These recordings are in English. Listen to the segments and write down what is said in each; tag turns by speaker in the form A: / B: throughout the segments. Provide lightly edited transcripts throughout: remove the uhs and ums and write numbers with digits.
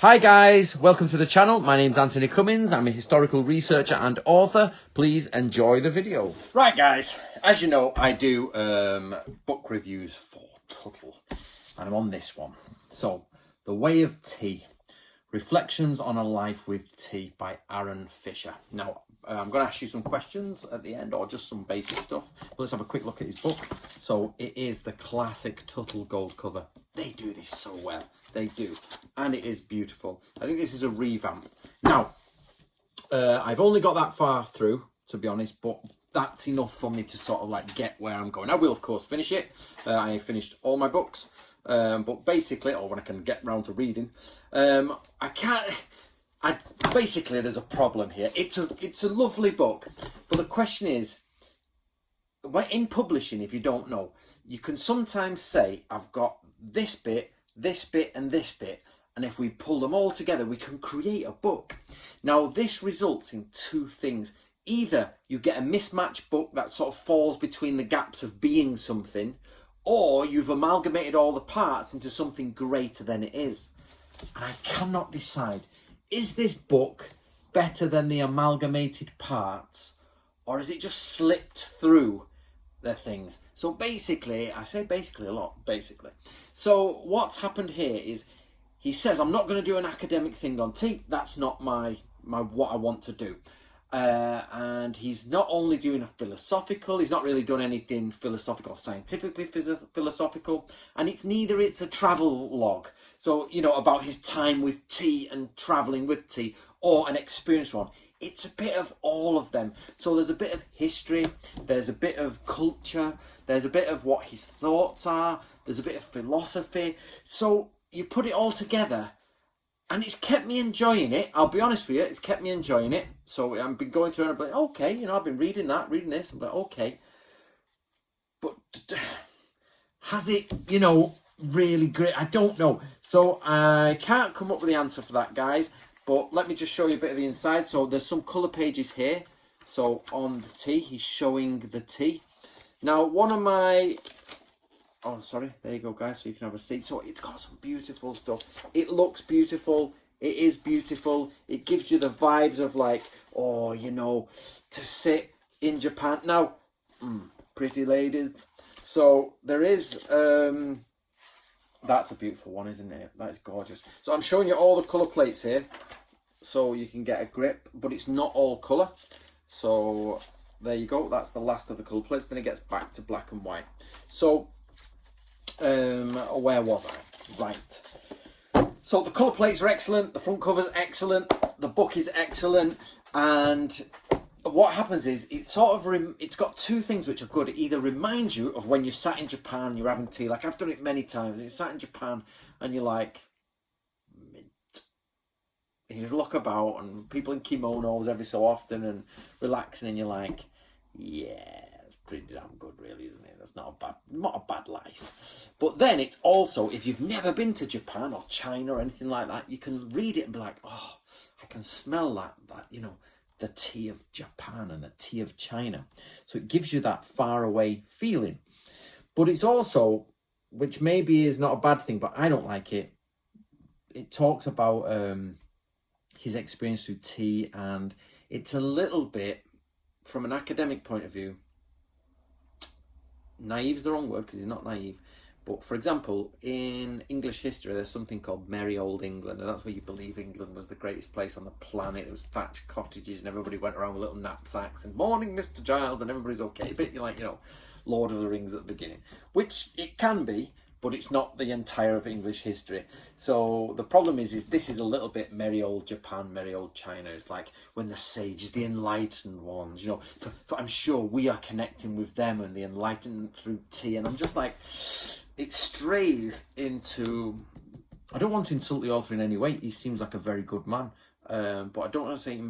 A: Hi guys, welcome to the channel. My name's Anthony Cummins. I'm a historical researcher and author. Please enjoy the video.
B: Right guys, as you know, I do book reviews for Tuttle, and I'm on this one. So, The Way of Tea, Reflections on a Life with Tea by Aaron Fisher. Now, I'm going to ask you some questions at the end, or just some basic stuff. But let's have a quick look at his book. So, it is the classic Tuttle gold cover. They do this so well. They do. And it is beautiful. I think this is a revamp. Now, I've only got that far through, to be honest, but that's enough for me to sort of like get where I'm going. I will, of course, finish it. I finished all my books. But basically, or when I can get round to reading, basically, there's a problem here. It's a lovely book, but the question is, in publishing, if you don't know, you can sometimes say, I've got this bit, and this bit, and if we pull them all together, we can create a book. Now, this results in two things. Either you get a mismatched book that sort of falls between the gaps of being something, or you've amalgamated all the parts into something greater than it is. And I cannot decide, is this book better than the amalgamated parts, or has it just slipped through the things? So basically, I say basically a lot, basically. So what's happened here is he says, I'm not going to do an academic thing on tea. That's not my what I want to do. And he's not only doing a philosophical, he's not really done anything philosophical, scientifically philosophical, and it's a travel log. So, you know, about his time with tea and traveling with tea, or an experience one. It's a bit of all of them. So there's a bit of history, there's a bit of culture, there's a bit of what his thoughts are, there's a bit of philosophy. So you put it all together, and it's kept me enjoying it. I'll be honest with you, it's kept me enjoying it. So I've been going through and I'm like, okay, you know, I've been reading that, reading this. I'm like, okay. But has it, you know, really great? I don't know. So I can't come up with the answer for that, guys. But let me just show you a bit of the inside. So there's some colour pages here. So on the tea, he's showing the tea. Now, one of my... Oh, sorry. There you go, guys. So you can have a seat. So it's got some beautiful stuff. It looks beautiful. It is beautiful. It gives you the vibes of like, oh, you know, to sit in Japan. Now, pretty ladies. So there is... That's a beautiful one, isn't it? That is gorgeous. So I'm showing you all the colour plates here, so you can get a grip, but it's not all colour. So there you go. That's the last of the colour plates. Then it gets back to black and white. So where was I? Right. So the colour plates are excellent. The front cover's excellent. The book is excellent. And what happens is it's got two things which are good. It either reminds you of when you sat in Japan, you're having tea. Like I've done it many times. And you sat in Japan and you're like, mint. And you look about and people in kimonos every so often and relaxing, and you're like, yeah, it's pretty damn good, really, isn't it? That's not a bad life. But then it's also, if you've never been to Japan or China or anything like that, you can read it and be like, oh, I can smell that, you know, the tea of Japan and the tea of China. So it gives you that far away feeling. But it's also, which maybe is not a bad thing, but I don't like it, it talks about his experience with tea, and it's a little bit, from an academic point of view, naive is the wrong word because he's not naive. But for example, in English history, there's something called Merry Old England, and that's where you believe England was the greatest place on the planet. There was thatched cottages, and everybody went around with little knapsacks, and morning, Mr. Giles, and everybody's okay. A bit like, you know, Lord of the Rings at the beginning, which it can be, but it's not the entire of English history. So the problem is this is a little bit merry old Japan, merry old China. It's like when the sages, the enlightened ones, you know, for I'm sure we are connecting with them and the enlightenment through tea, and I'm just like... It strays into... I don't want to insult the author in any way. He seems like a very good man. But I don't want to say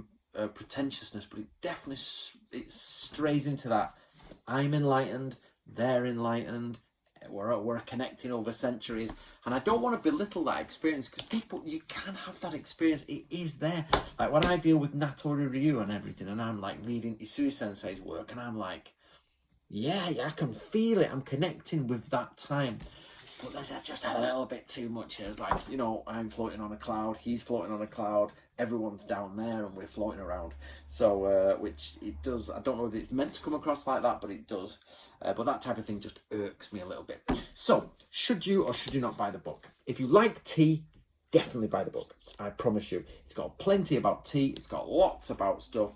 B: pretentiousness, but it definitely strays into that. I'm enlightened, they're enlightened, we're connecting over centuries. And I don't want to belittle that experience, because people, you can have that experience. It is there. Like when I deal with Natori Ryu and everything, and I'm like reading Isui Sensei's work, and I'm like... yeah, I can feel it. I'm connecting with that time. but there's just a little bit too much here. It's like, you know, I'm floating on a cloud, he's floating on a cloud, everyone's down there and we're floating around. So, which it does, I don't know if it's meant to come across like that, but it does. But that type of thing just irks me a little bit. So, should you or should you not buy the book? If you like tea, definitely buy the book. I promise you. It's got plenty about tea, it's got lots about stuff.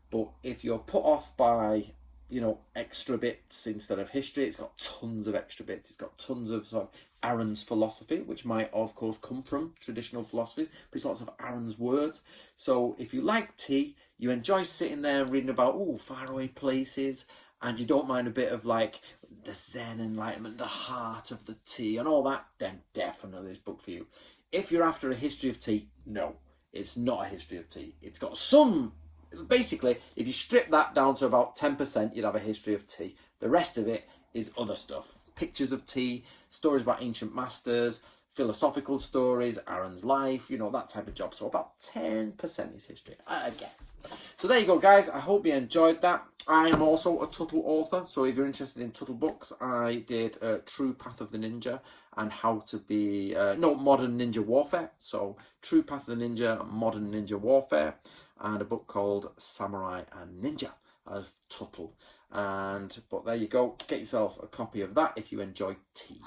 B: But if you're put off by, you know, extra bits instead of history, it's got tons of extra bits. It's got tons of sort of Aaron's philosophy, which might, of course, come from traditional philosophies, but it's lots of Aaron's words. So if you like tea, you enjoy sitting there and reading about, faraway places, and you don't mind a bit of like the Zen enlightenment, the heart of the tea and all that, then definitely this book for you. If you're after a history of tea, no, it's not a history of tea. It's got some, basically, if you strip that down to about 10%, you'd have a history of tea. The rest of it is other stuff. Pictures of tea, stories about ancient masters, philosophical stories, Aaron's life, you know, that type of job. So about 10% is history, I guess. So there you go, guys. I hope you enjoyed that. I am also a Tuttle author, so if you're interested in Tuttle books, I did True Path of the Ninja and How to Be, Modern Ninja Warfare. So True Path of the Ninja, Modern Ninja Warfare, and a book called Samurai and Ninja of Tuttle. But there you go. Get yourself a copy of that if you enjoy tea.